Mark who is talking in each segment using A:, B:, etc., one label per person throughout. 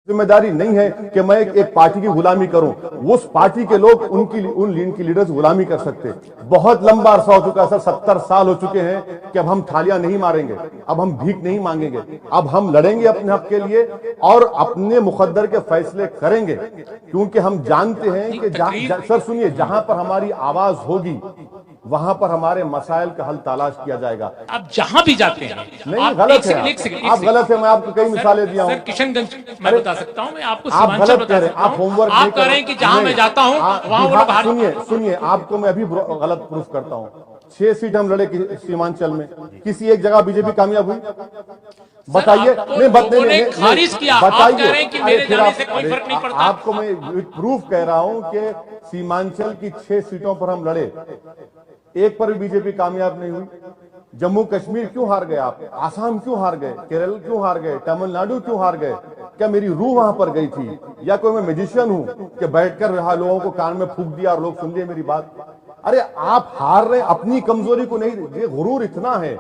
A: जिम्मेदारी नहीं है कि मैं एक पार्टी की गुलामी करूं। उस पार्टी के लोग उन की लीडर्स गुलामी कर सकते। बहुत लंबा अरसा हो चुका है सर, 70 साल हो चुके हैं कि अब हम थालियां नहीं मारेंगे, अब हम भीख नहीं मांगेंगे, अब हम लड़ेंगे अपने हक के लिए और अपने मुकद्दर के फैसले करेंगे, क्योंकि हम जानते हैं कि सर सुनिए, जहां पर हमारी आवाज होगी वहां पर हमारे मसाइल का हल तलाश किया जाएगा।
B: आप जहां भी जाते हैं
A: नहीं, गलत है आप गलत है। मैं आपको कई मिसालें दिया हूं।
B: किशनगंज मैं बता सकता हूं, मैं आपको
A: आप
B: सीमांचल
A: गलत
B: बता
A: कह रहे हैं,
B: सकता
A: आप
B: हूं।
A: होमवर्क
B: आप कह रहे हैं कि जहां मैं जाता हूं वहां वो लोग बाहर।
A: सुनिए, आपको मैं अभी गलत प्रूफ करता हूं। 6 सीट हम लड़े सीमांचल में, किसी एक जगह बीजेपी कामयाब हुई? बताइए। नहीं,
B: खारिज किया। आप कह रहे हैं कि मेरे जाने से कोई फर्क नहीं पड़ता।
A: आपको मैं प्रूफ कह रहा हूं कि सीमांचल की 6 सीटों पर हम लड़े, एक पर भी बीजेपी कामयाब नहीं हुई। जम्मू कश्मीर क्यों हार गए आप? आसाम क्यों हार गए? केरल क्यों हार गए? तमिलनाडु क्यों हार गए? क्या मेरी रूह वहां पर गई थी, या कोई मैं मैजिशियन हूं कि बैठकर लोगों को कान में फूंक दिया और लोग सुन लिए मेरी बात? अरे आप हार रहे, अपनी कमजोरी को नहीं, ये गुरूर इतना है,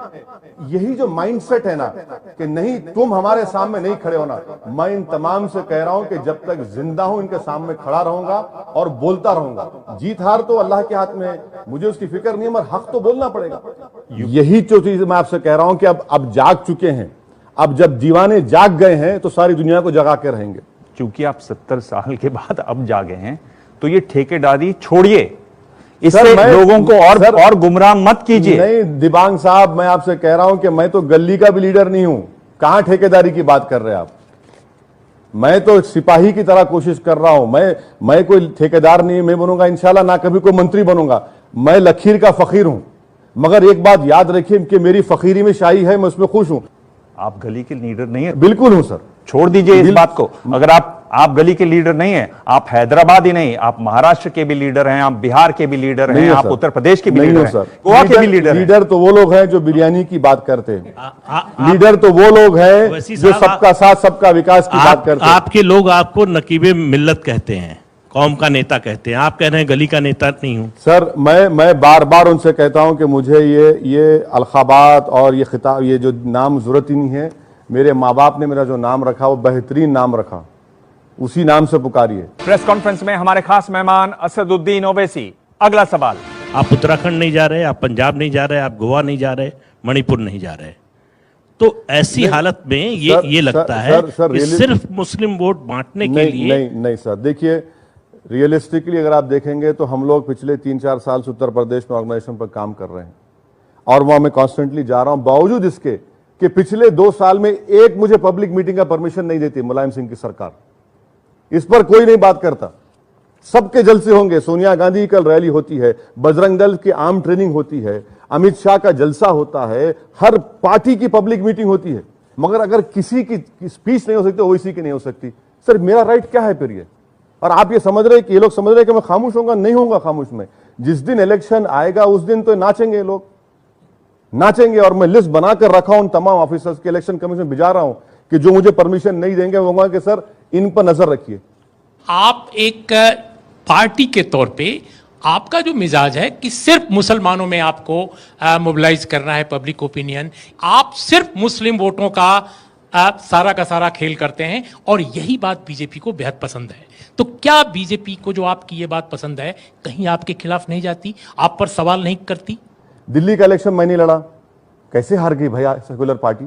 A: यही जो माइंडसेट है ना कि नहीं तुम हमारे सामने नहीं खड़े होना। मैं इन तमाम से कह रहा हूं कि जब तक जिंदा हूं इनके सामने खड़ा रहूंगा और बोलता रहूंगा। जीत हार तो अल्लाह के हाथ में है, मुझे उसकी फिक्र नहीं है, मगर हक तो बोलना पड़ेगा। यही जो चीज मैं आपसे कह रहा हूं कि अब जाग चुके हैं। अब जब दीवाने जाग गए हैं तो सारी दुनिया को जगा के रहेंगे।
C: क्योंकि आप 70 साल के बाद अब जागे हैं, तो ये ठेकेदारी छोड़िए, इससे लोगों को और गुमराह मत कीजिए।
A: नहीं दिबांग साहब, मैं आपसे कह रहा हूं कि मैं तो गली का भी लीडर नहीं हूं। कहां ठेकेदारी की बात कर रहे हैं आप? मैं तो सिपाही की तरह कोशिश कर रहा हूं। मैं कोई ठेकेदार नहीं, मैं बनूंगा इंशाल्लाह, ना कभी कोई मंत्री बनूंगा। मैं लखीर का फकीर हूं, मगर एक बात याद रखिए कि मेरी फकीरी में शाही है, मैं उसमें खुश हूं।
C: आप गली के लीडर नहीं है?
A: बिल्कुल हूं सर।
C: छोड़ दीजिए इस बात को। अगर आप गली के लीडर नहीं है, आप हैदराबाद ही नहीं, आप महाराष्ट्र के भी लीडर हैं, आप बिहार के भी लीडर हैं, आप उत्तर प्रदेश के भी लीडर हैं, गोवा के भी लीडर हैं।
A: लीडर तो वो लोग हैं जो बिरयानी की बात करते हैं। लीडर तो वो लोग हैं जो सबका साथ सबका विकास की बात करते हैं।
D: आपके लोग आपको नकीबे मिल्लत कहते हैं, कौम का नेता कहते हैं, आप कह रहे हैं गली का नेता नहीं हूं।
A: सर मैं बार बार उनसे कहता हूं कि मुझे ये अलखाबात और ये खिताब, ये जो नाम जरूरत ही नहीं है। मेरे माँ बाप ने मेरा जो नाम रखा वो बेहतरीन नाम रखा, उसी नाम से पुकारिए।
C: प्रेस कॉन्फ्रेंस में हमारे खास मेहमान असदुद्दीन ओवैसी। अगला सवाल।
D: आप उत्तराखंड नहीं जा रहे, आप पंजाब नहीं जा रहे, आप गोवा नहीं जा रहे, मणिपुर नहीं जा रहे, तो ऐसी हालत में ये लगता है कि सिर्फ मुस्लिम वोट बांटने के लिए।
A: नहीं सर, देखिए रियलिस्टिकली अगर आप देखेंगे तो हम लोग पिछले 3-4 साल से उत्तर प्रदेश में ऑर्गेनाइजेशन पर काम कर रहे हैं और वहां मैं कॉन्स्टेंटली जा रहा हूं, बावजूद इसके कि पिछले 2 साल में एक मुझे पब्लिक मीटिंग का परमिशन नहीं देती मुलायम सिंह की सरकार। इस पर कोई नहीं बात करता। सबके जलसे होंगे, सोनिया गांधी की कल रैली होती है, बजरंग दल की आर्म ट्रेनिंग होती है, अमित शाह का जलसा होता है, हर पार्टी की पब्लिक मीटिंग होती है, मगर अगर किसी की स्पीच नहीं हो सकती ओवैसी की नहीं हो सकती। सर मेरा राइट क्या है फिर ये? और आप ये समझ रहे हैं कि ये लोग समझ रहे हैं कि मैं खामोश होऊंगा? नहीं होऊंगा खामोश में। जिस दिन इलेक्शन आएगा उस दिन तो नाचेंगे लोग, नाचेंगे। और मैं लिस्ट बनाकर रखा हूं उन तमाम ऑफिसर्स के, इलेक्शन कमीशन में भिजा रहा हूं कि जो मुझे परमिशन नहीं देंगे वो कहूंगा कि सर इन पर नजर रखिए।
B: आप एक पार्टी के तौर पे आपका जो मिजाज है कि सिर्फ मुसलमानों में आपको मोबिलाइज करना है पब्लिक ओपिनियन, आप सिर्फ मुस्लिम वोटों का सारा का सारा खेल करते हैं और यही बात बीजेपी को बेहद पसंद है। तो क्या बीजेपी को जो आपकी ये बात पसंद है कहीं आपके खिलाफ नहीं जाती, आप पर सवाल नहीं करती?
A: दिल्ली का इलेक्शन मैं नहीं लड़ा, कैसे हार गई भैया सेकुलर पार्टी?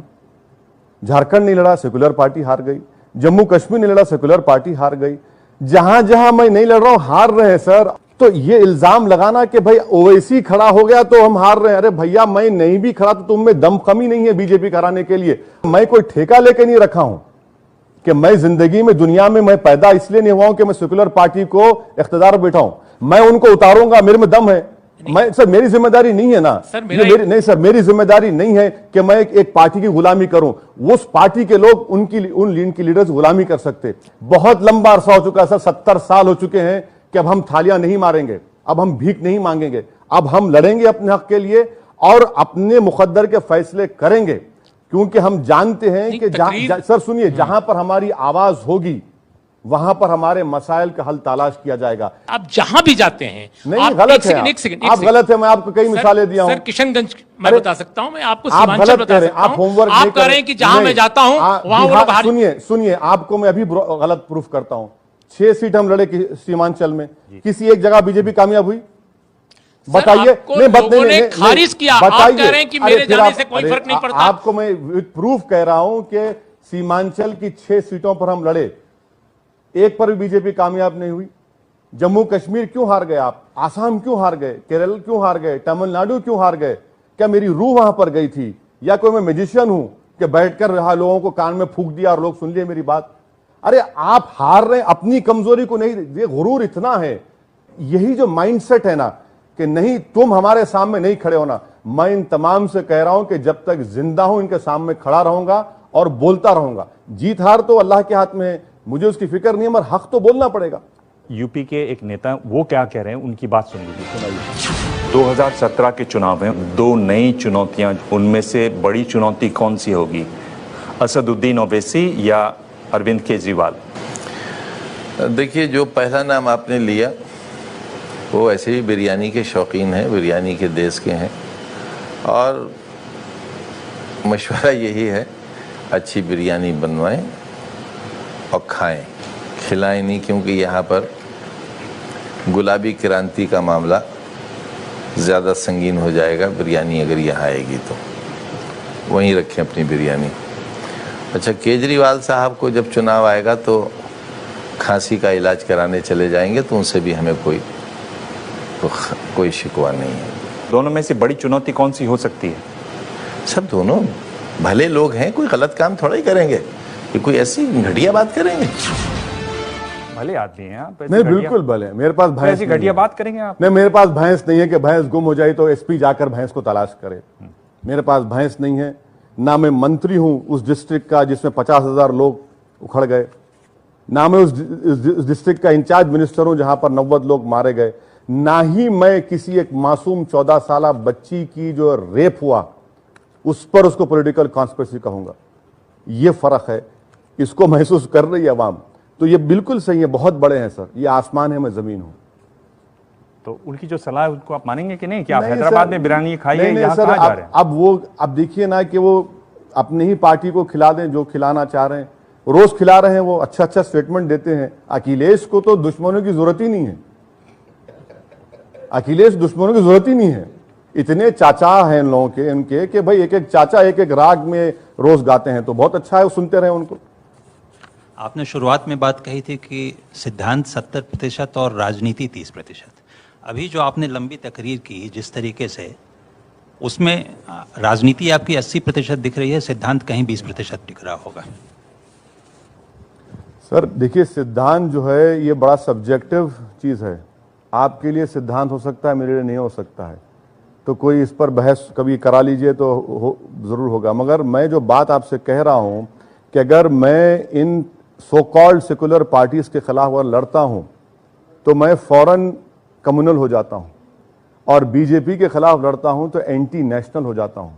A: झारखंड नहीं लड़ा, सेकुलर पार्टी हार गई। जम्मू कश्मीर नहीं लड़ा, सेकुलर पार्टी हार गई। जहां जहां मैं नहीं लड़ रहा हूं हार रहे हैं सर। तो ये इल्जाम लगाना कि भाई ओवैसी खड़ा हो गया तो हम हार रहे हैं, अरे भैया मैं नहीं भी खड़ा तो तुम में दम कमी नहीं है बीजेपी कराने के लिए। मैं कोई ठेका लेके नहीं रखा हूं कि मैं जिंदगी में दुनिया में मैं पैदा इसलिए नहीं हुआ हूं कि मैं सेकुलर पार्टी को इख्तियार बैठा हूं। मैं उनको उतारूंगा, मेरे में दम है। मैं सर मेरी जिम्मेदारी नहीं है ना सर, नहीं सर मेरी जिम्मेदारी नहीं है कि मैं एक पार्टी की गुलामी करूं। उस पार्टी के लोग उन की लीडर्स गुलामी कर सकते। बहुत लंबा अरसा हो चुका है सर, 70 साल हो चुके हैं कि अब हम थालियां नहीं मारेंगे, अब हम भीख नहीं मांगेंगे, अब हम लड़ेंगे अपने हक के लिए और अपने मुकद्दर के फैसले करेंगे, क्योंकि हम जानते हैं कि सर सुनिए, जहां पर हमारी आवाज होगी वहां पर हमारे मसाइल का हल तलाश किया जाएगा।
B: आप जहां भी जाते हैं
A: नहीं,
B: आप
A: गलत है,
B: एक सेकंड
A: आप गलत है। मैं आपको कई मिसालें दिया हूं।
B: सर किशनगंज मैं बता सकता हूं, मैं आपको
A: आप
B: सीमांचल
A: गलत
B: बता
A: कह रहे हैं,
B: सकता
A: आप
B: हूं।
A: होमवर्क
B: आप कह रहे हैं कि जहां मैं जाता हूं वहां वो लोग बाहर।
A: सुनिए, आपको मैं अभी गलत प्रूफ करता हूं। 6 सीट हम लड़े सीमांचल में, किसी एक जगह बीजेपी कामयाब हुई? बताइए।
B: लोगों ने खारिज किया, आप कह रहे हैं कि मेरे जाने से कोई फर्क नहीं पड़ता।
A: आपको मैं प्रूफ कह रहा हूं कि सीमांचल की 6 सीटों पर हम लड़े, एक पर भी बीजेपी कामयाब नहीं हुई। जम्मू कश्मीर क्यों हार गए आप? आसाम क्यों हार गए? केरल क्यों हार गए? तमिलनाडु क्यों हार गए? क्या मेरी रूह वहां पर गई थी, या कोई मैं मैजिशियन हूं कि बैठकर लोगों को कान में फूंक दिया और लोग सुन लिए मेरी बात? अरे आप हार रहे, अपनी कमजोरी को नहीं, ये गुरूर इतना है, यही जो माइंडसेट है ना कि नहीं तुम हमारे सामने नहीं खड़े होना। मैं इन तमाम से कह रहा हूं कि जब तक जिंदा हूं इनके सामने खड़ा रहूंगा और बोलता रहूंगा। जीत हार तो अल्लाह के हाथ में है, मुझे उसकी फिक्र नहीं है, मगर हक तो बोलना पड़ेगा।
C: यूपी के एक नेता वो क्या कह रहे हैं, उनकी बात सुन लीजिए, सुनाइए। 2017 के चुनाव में 2 नई चुनौतियां, उनमें से बड़ी चुनौती कौन सी होगी? असदुद्दीन ओवैसी या अरविंद केजरीवाल?
E: देखिए, जो पहला नाम आपने लिया वो ऐसे भी बिरयानी के शौकीन हैं, बिरयानी के देश के हैं, और मशवरा यही है अच्छी बिरयानी बनवाएं और खाएं, खिलाएं नहीं, क्योंकि यहाँ पर गुलाबी क्रांति का मामला ज़्यादा संगीन हो जाएगा। बिरयानी अगर यहाँ आएगी तो वहीं रखें अपनी बिरयानी। अच्छा, केजरीवाल साहब को जब चुनाव आएगा तो खांसी का इलाज कराने चले जाएंगे, तो उनसे भी हमें कोई शिकवा नहीं है।
C: दोनों में से बड़ी चुनौती कौन सी हो सकती है?
E: सब दोनों भले लोग हैं, कोई गलत काम थोड़ा ही करेंगे, ये कोई ऐसी घटिया बात करेंगे।
C: भले आदमी हैं आप,
A: नहीं बिल्कुल भले, मेरे पास भैंस
C: ऐसी घटिया बात करेंगे आप?
A: नहीं, मेरे पास भैंस नहीं है कि भैंस गुम हो जाए तो एसपी जाकर भैंस को तलाश करे। मेरे पास भैंस नहीं है, ना मैं मंत्री हूं उस डिस्ट्रिक्ट का जिसमें 50,000 लोग उखड़ गए, ना मैं उस डिस्ट्रिक्ट का इंचार्ज मिनिस्टर हूं जहां पर 90 लोग मारे गए, ना ही मैं किसी एक मासूम 14 साल बच्ची की जो रेप हुआ उस पर उसको पॉलिटिकल कॉन्स्पिरेसी कहूंगा। ये फर्क है, इसको महसूस कर रही है अवाम। तो ये बिल्कुल सही है, बहुत बड़े हैं सर, ये आसमान है, मैं जमीन हूं।
C: तो उनकी जो सलाह है उनको आप मानेंगे कि नहीं? कि आप हैदराबाद में बिरयानी खाइए, यहाँ
A: सर,
C: कहाँ जा रहे हैं?
A: अब देखिए ना कि वो अपनी ही पार्टी को खिला दें जो खिलाना चाह रहे हैं, रोज खिला रहे हैं, वो अच्छा स्टेटमेंट देते हैं। अखिलेश को तो दुश्मनों की जरूरत ही नहीं है, अखिलेश दुश्मनों की जरूरत ही नहीं है। इतने चाचा हैं इन लोगों के, इनके कि भाई एक एक चाचा एक एक राग में रोज गाते हैं, तो बहुत अच्छा है, वो सुनते रहे उनको।
F: आपने शुरुआत में बात कही थी कि सिद्धांत 70% और राजनीति 30%। अभी जो आपने लंबी तकरीर की जिस तरीके से, उसमें राजनीति आपकी 80% दिख रही है, सिद्धांत कहीं 20% दिख रहा होगा।
A: सर देखिए, सिद्धांत जो है ये बड़ा सब्जेक्टिव चीज है। आपके लिए सिद्धांत हो सकता है, मेरे लिए नहीं हो सकता है, तो कोई इस पर बहस कभी करा लीजिए तो जरूर होगा। मगर मैं जो बात आपसे कह रहा हूं कि अगर मैं इन सो कॉल्ड सेकुलर पार्टीज के खिलाफ अगर लड़ता हूं तो मैं फौरन कम्युनल हो जाता हूं, और बीजेपी के खिलाफ लड़ता हूं तो एंटी नेशनल हो जाता हूं।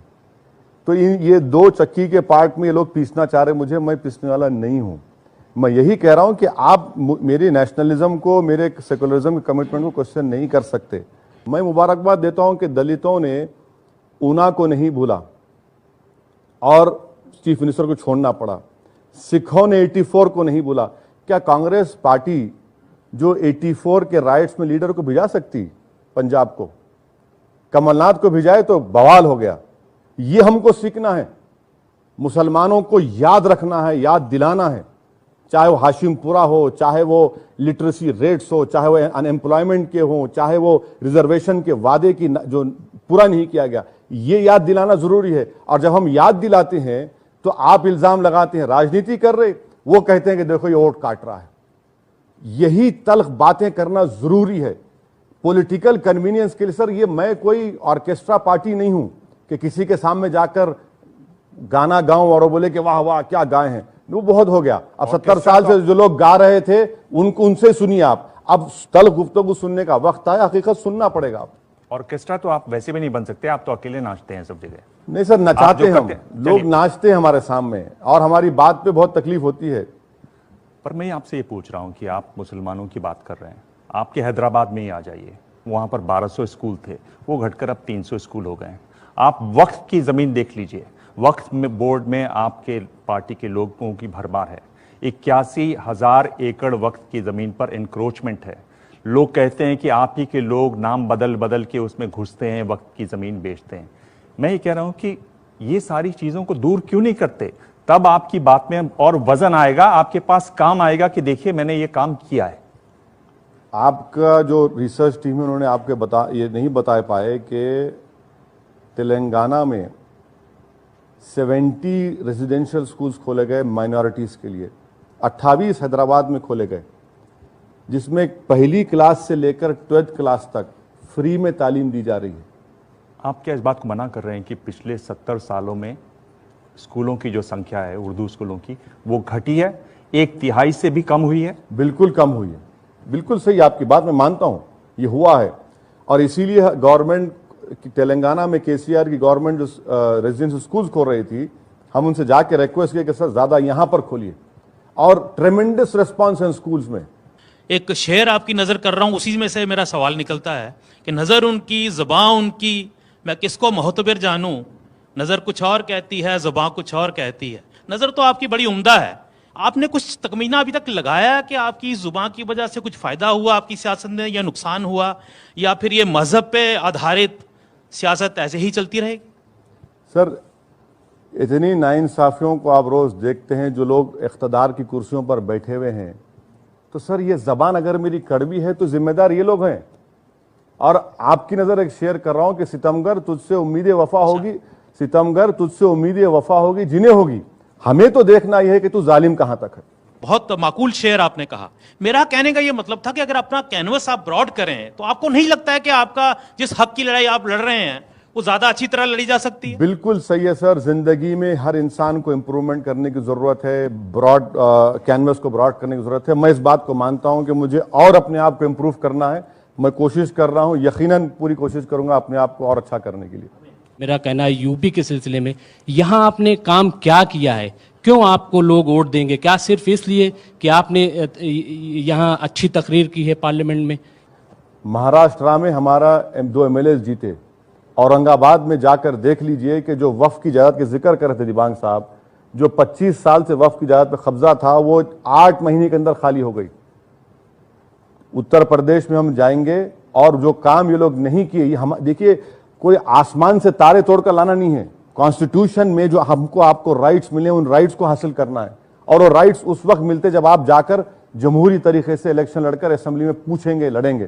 A: तो ये 2 चक्की के पार्ट में ये लोग पीसना चाह रहे मुझे, मैं पीसने वाला नहीं हूं। मैं यही कह रहा हूं कि आप मेरे नेशनलिज्म को, मेरे सेकुलरिज्म के कमिटमेंट को क्वेश्चन नहीं कर सकते। मैं मुबारकबाद देता हूं कि दलितों ने ऊना को नहीं भूला और चीफ मिनिस्टर को छोड़ना पड़ा, सिखों ने 84 को नहीं भूला। क्या कांग्रेस पार्टी जो 84 के राइट्स में लीडर को भिजा सकती पंजाब को, कमलनाथ को भिजाए तो बवाल हो गया। ये हमको सीखना है, मुसलमानों को याद रखना है, याद दिलाना है, चाहे वो हाशिमपुरा हो, चाहे वो लिटरेसी रेट्स हो, चाहे वो अनएम्प्लॉयमेंट के हो, चाहे वो रिजर्वेशन के वादे की जो पूरा नहीं किया गया, ये याद दिलाना जरूरी है। और जब हम याद दिलाते हैं तो आप इल्जाम लगाते हैं राजनीति कर रहे, वो कहते हैं कि देखो ये वोट काट रहा है। यही तल्ख बातें करना जरूरी है पॉलिटिकल कन्वीनियंस के लिए। सर ये मैं कोई ऑर्केस्ट्रा पार्टी नहीं हूं कि किसी के सामने जाकर गाना गाऊं और वो बोले कि वाह वाह क्या गाए हैं, वो बहुत हो गया। अब 70 साल से जो लोग गा रहे थे उनसे सुनिए आप, अब तल्ख गुफ्तगू सुनने का वक्त आया, हकीकत सुनना पड़ेगा। आप
C: ऑर्केस्ट्रा तो आप वैसे भी नहीं बन सकते, आप तो अकेले नाचते हैं सब जगह।
A: नहीं सर, नचाते हम लोग, नाचते हैं हमारे सामने, और हमारी बात पे बहुत तकलीफ होती है।
C: पर मैं आपसे ये पूछ रहा हूँ कि आप मुसलमानों की बात कर रहे हैं, आपके हैदराबाद में ही आ जाइए, वहाँ पर 1200 स्कूल थे, वो घटकर अब 300 स्कूल हो गए हैं। आप वक्फ की ज़मीन देख लीजिए, वक्फ में बोर्ड में आपके पार्टी के लोगों की भरमार है। 81,000 एकड़ वक्फ की ज़मीन पर इंक्रोचमेंट है। लोग कहते हैं कि आप ही के लोग नाम बदल बदल के उसमें घुसते हैं, वक्फ की ज़मीन बेचते हैं। मैं ये कह रहा हूँ कि ये सारी चीज़ों को दूर क्यों नहीं करते? तब आपकी बात में और वजन आएगा, आपके पास काम आएगा कि देखिए मैंने ये काम किया है।
A: आपका जो रिसर्च टीम है उन्होंने आपके ये नहीं बता पाए कि तेलंगाना में 70 रेजिडेंशियल स्कूल्स खोले गए माइनॉरिटीज़ के लिए, 28 हैदराबाद में खोले गए, जिसमें पहली क्लास से लेकर 12th क्लास तक फ्री में तालीम दी जा रही है।
C: आप क्या इस बात को मना कर रहे हैं कि पिछले 70 सालों में स्कूलों की जो संख्या है उर्दू स्कूलों की वो घटी है, 1/3 से भी कम हुई है?
A: बिल्कुल कम हुई है, बिल्कुल सही आपकी बात मैं मानता हूं, ये हुआ है। और इसीलिए गवर्नमेंट तेलंगाना में केसीआर की गवर्नमेंट जो रेजिडेंशियल स्कूल्स खोल रही थी, हम उनसे जाके रिक्वेस्ट किया कि सर ज़्यादा यहाँ पर खोलिए, और ट्रेमेंडस रिस्पॉन्स है स्कूल्स में।
G: एक शेर आपकी नज़र कर रहा हूँ, उसी में से मेरा सवाल निकलता है कि नज़र उनकी ज़बां उनकी, मैं किसको मोहतबर जानूं, नज़र कुछ और कहती है ज़बां कुछ और कहती है। नज़र तो आपकी बड़ी उम्दा है, आपने कुछ तकमीना अभी तक लगाया कि आपकी ज़ुबान की वजह से कुछ फ़ायदा हुआ आपकी सियासत में, या नुकसान हुआ, या फिर ये मज़हब पे आधारित सियासत ऐसे ही चलती रहेगी?
A: सर, इतनी नाइंसाफियों को आप रोज़ देखते हैं, जो लोग इख्तदार की कुर्सियों पर बैठे हुए हैं, तो सर ये ज़बान अगर मेरी कड़वी है तो जिम्मेदार ये लोग हैं। और आपकी नज़र एक शेयर कर रहा हूं कि सितमगर तुझसे उम्मीद वफा होगी, सितमगर तुझसे उम्मीद वफा होगी जिन्हें होगी, हमें तो देखना यह है कि तू जालिम कहां तक है।
G: बहुत माकूल शेर आपने कहा। मेरा कहने का यह मतलब था कि अगर अपना कैनवस आप ब्रॉड करें तो आपको नहीं लगता है कि आपका जिस हक की लड़ाई आप लड़ रहे हैं वो ज्यादा अच्छी तरह लड़ी जा सकती है?
A: बिल्कुल सही है सर, जिंदगी में हर इंसान को इंप्रूवमेंट करने की जरूरत है, ब्रॉड कैनवस को ब्रॉड करने की जरूरत है। मैं इस बात को मानता हूं कि मुझे और अपने आप को इंप्रूव करना है, मैं कोशिश कर रहा हूं, यकीनन पूरी कोशिश करूंगा अपने आप को और अच्छा करने के लिए।
H: मेरा कहना है यूपी के सिलसिले में यहाँ आपने काम क्या किया है, क्यों आपको लोग वोट देंगे? क्या सिर्फ इसलिए कि आपने यहाँ अच्छी तकरीर की है पार्लियामेंट में?
A: महाराष्ट्र में हमारा 2 MLAs जीते, औरंगाबाद में जाकर देख लीजिए कि जो वक्फ की जायदाद के जिक्र कर रहे थे दिबांग साहब, जो 25 साल से वक्फ की जायदाद पर कब्जा था वो 8 महीने के अंदर खाली हो गई। उत्तर प्रदेश में हम जाएंगे और जो काम ये लोग नहीं किए, ये हम देखिए, कोई आसमान से तारे तोड़कर लाना नहीं है। कॉन्स्टिट्यूशन में जो हमको आपको राइट्स मिले उन राइट्स को हासिल करना है, और वो राइट्स उस वक्त मिलते जब आप जाकर जमहूरी तरीके से इलेक्शन लड़कर असेंबली में पूछेंगे, लड़ेंगे।